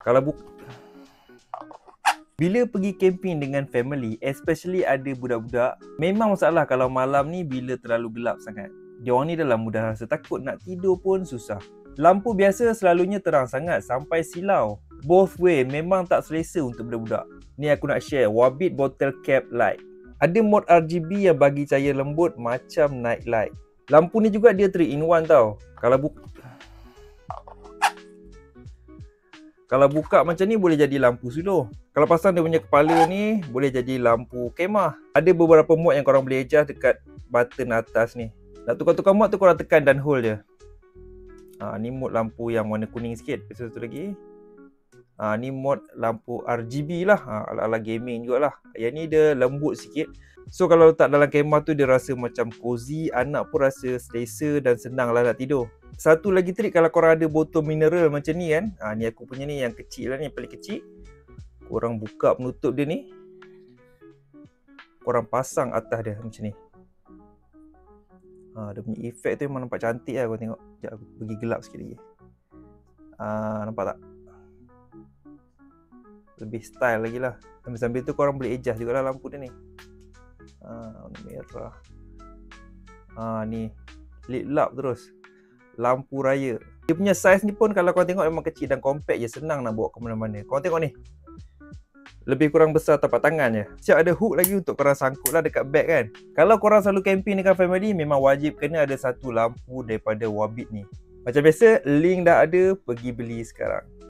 Kalau bila pergi camping dengan family, especially ada budak-budak, memang masalah kalau malam ni bila terlalu gelap sangat. Diorang ni dalam mudah rasa takut, nak tidur pun susah. Lampu biasa selalunya terang sangat sampai silau. Both way memang tak selesa untuk budak-budak. Ni aku nak share Wabit Bottle Cap Light. Ada mod RGB yang bagi cahaya lembut macam night light. Lampu ni juga dia 3-in-1 tau. Kalau buka macam ni boleh jadi lampu suluh. Kalau pasang dia punya kepala ni boleh jadi lampu kemah. Ada beberapa mod yang korang boleh adjust dekat button atas ni. Nak tukar-tukar mod tu korang tekan dan hold je. Ni mod lampu yang warna kuning sikit. Lepas satu lagi. Ni mod lampu RGB lah. Ala-ala gaming jugalah. Yang ni dia lembut sikit. So kalau letak dalam kemah tu dia rasa macam cozy. Anak pun rasa selesa dan senang lah nak tidur. Satu lagi trik kalau korang ada botol mineral macam ni kan. Ni aku punya ni yang kecil lah ni, yang paling kecil. Korang buka penutup dia ni. Korang pasang atas dia macam ni. Dia punya efek tu memang nampak cantik lah. Korang tengok. Sekejap aku pergi gelap sikit lagi. Nampak tak? Lebih style lagi lah. Sambil-sambil tu korang boleh adjust jugalah lampu dia ni. Merah. Ni lit lap terus. Lampu raya. Dia punya saiz ni pun kalau korang tengok memang kecil dan compact je. Senang nak bawa ke mana-mana. Korang tengok ni. Lebih kurang besar tapak tangan je. Siap ada hook lagi untuk korang sangkut lah dekat bag kan. Kalau korang selalu camping dengan family, memang wajib kena ada satu lampu daripada Wabit ni. Macam biasa, link dah ada. Pergi beli sekarang.